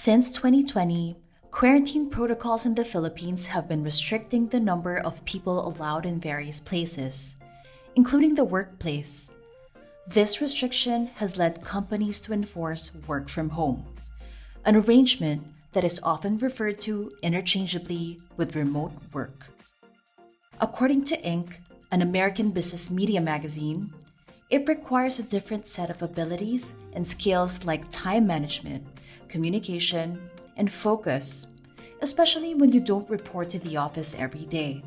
Since 2020, quarantine protocols in the Philippines have been restricting the number of people allowed in various places, including the workplace. This restriction has led companies to enforce work from home, an arrangement that is often referred to interchangeably with remote work. According to Inc., an American business media magazine, it requires a different set of abilities and skills like time management, communication, and focus, especially when you don't report to the office every day.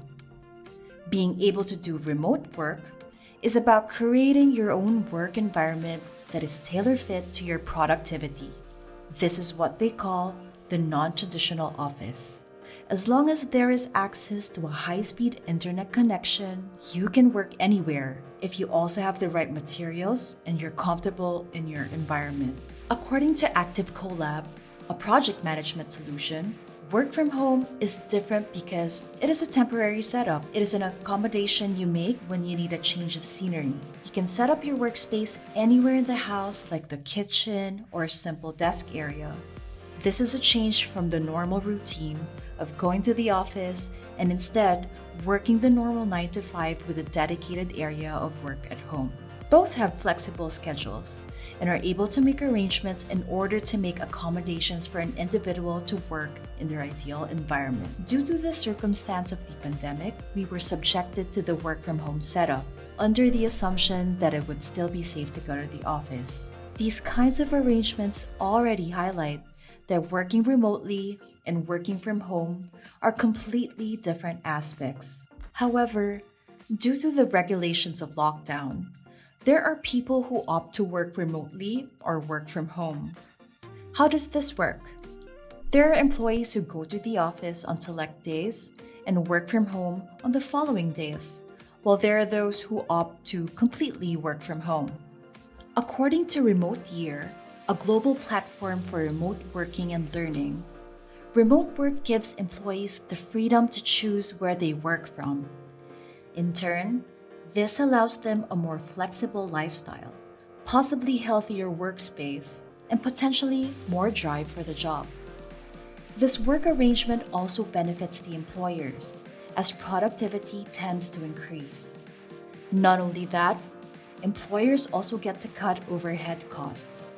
Being able to do remote work is about creating your own work environment that is tailor-fit to your productivity. This is what they call the non-traditional office. As long as there is access to a high-speed internet connection, you can work anywhere if you also have the right materials and you're comfortable in your environment. According to Active Collab, a project management solution, work from home is different because it is a temporary setup. It is an accommodation you make when you need a change of scenery. You can set up your workspace anywhere in the house, like the kitchen or a simple desk area. This is a change from the normal routine of going to the office and instead working the normal 9 to 5 with a dedicated area of work at home. Both have flexible schedules and are able to make arrangements in order to make accommodations for an individual to work in their ideal environment. Due to the circumstance of the pandemic, we were subjected to the work from home setup under the assumption that it would still be safe to go to the office. These kinds of arrangements already highlight that working remotely and working from home are completely different aspects. However, due to the regulations of lockdown, there are people who opt to work remotely or work from home. How does this work? There are employees who go to the office on select days and work from home on the following days, while there are those who opt to completely work from home. According to Remote Year, a global platform for remote working and learning, remote work gives employees the freedom to choose where they work from. In turn, this allows them a more flexible lifestyle, possibly healthier workspace, and potentially more drive for the job. This work arrangement also benefits the employers, as productivity tends to increase. Not only that, employers also get to cut overhead costs.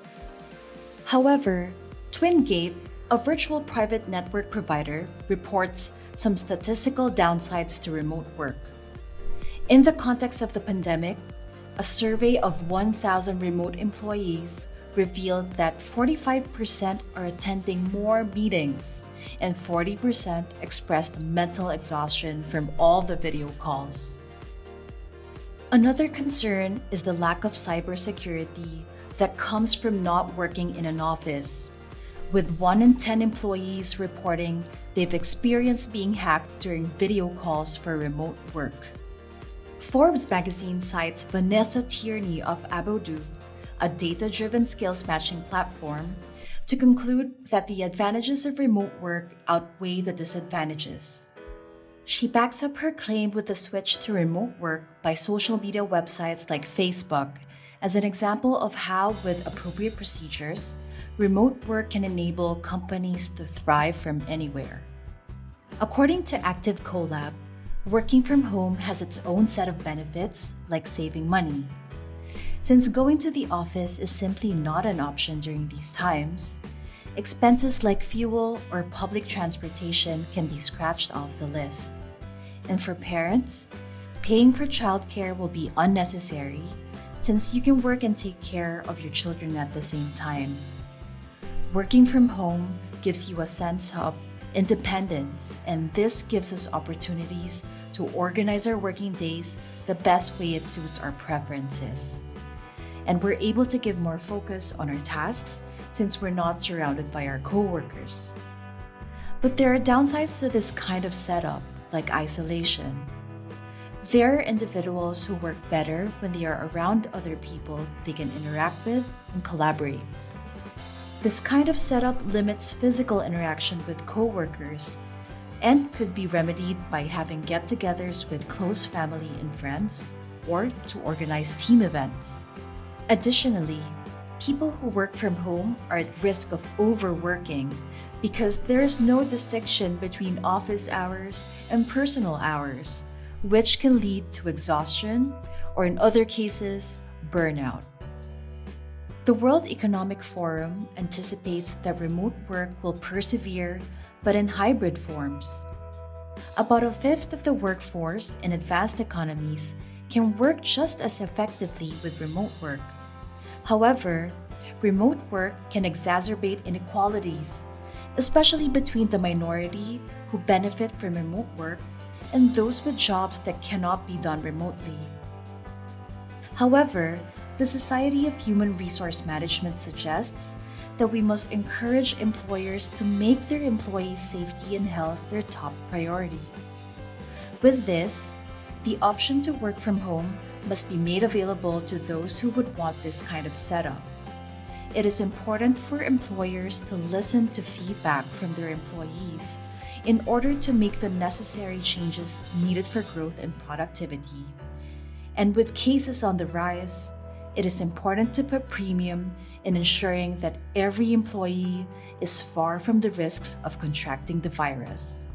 However, TwinGate, a virtual private network provider, reports some statistical downsides to remote work. In the context of the pandemic, a survey of 1,000 remote employees revealed that 45% are attending more meetings and 40% expressed mental exhaustion from all the video calls. Another concern is the lack of cybersecurity that comes from not working in an office, with 1 in 10 employees reporting they've experienced being hacked during video calls for remote work. Forbes magazine cites Vanessa Tierney of Abodu, a data-driven skills matching platform, to conclude that the advantages of remote work outweigh the disadvantages. She backs up her claim with the switch to remote work by social media websites like Facebook as an example of how, with appropriate procedures, remote work can enable companies to thrive from anywhere. According to Active Collab, working from home has its own set of benefits, like saving money. Since going to the office is simply not an option during these times, expenses like fuel or public transportation can be scratched off the list. And for parents, paying for childcare will be unnecessary since you can work and take care of your children at the same time. Working from home gives you a sense of independence, and this gives us opportunities to organize our working days the best way it suits our preferences. And we're able to give more focus on our tasks since we're not surrounded by our coworkers. But there are downsides to this kind of setup, like isolation. There are individuals who work better when they are around other people they can interact with and collaborate. This kind of setup limits physical interaction with coworkers and could be remedied by having get-togethers with close family and friends or to organize team events. Additionally, People who work from home are at risk of overworking because there is no distinction between office hours and personal hours, which can lead to exhaustion or, in other cases, burnout. The World Economic Forum anticipates that remote work will persevere, but in hybrid forms. About a fifth of the workforce in advanced economies can work just as effectively with remote work. However, remote work can exacerbate inequalities, especially between the minority who benefit from remote work and those with jobs that cannot be done remotely. However, the Society of Human Resource Management suggests that we must encourage employers to make their employees' safety and health their top priority. With this, the option to work from home must be made available to those who would want this kind of setup. It is important for employers to listen to feedback from their employees in order to make the necessary changes needed for growth and productivity. And with cases on the rise, it is important to put premium in ensuring that every employee is far from the risks of contracting the virus.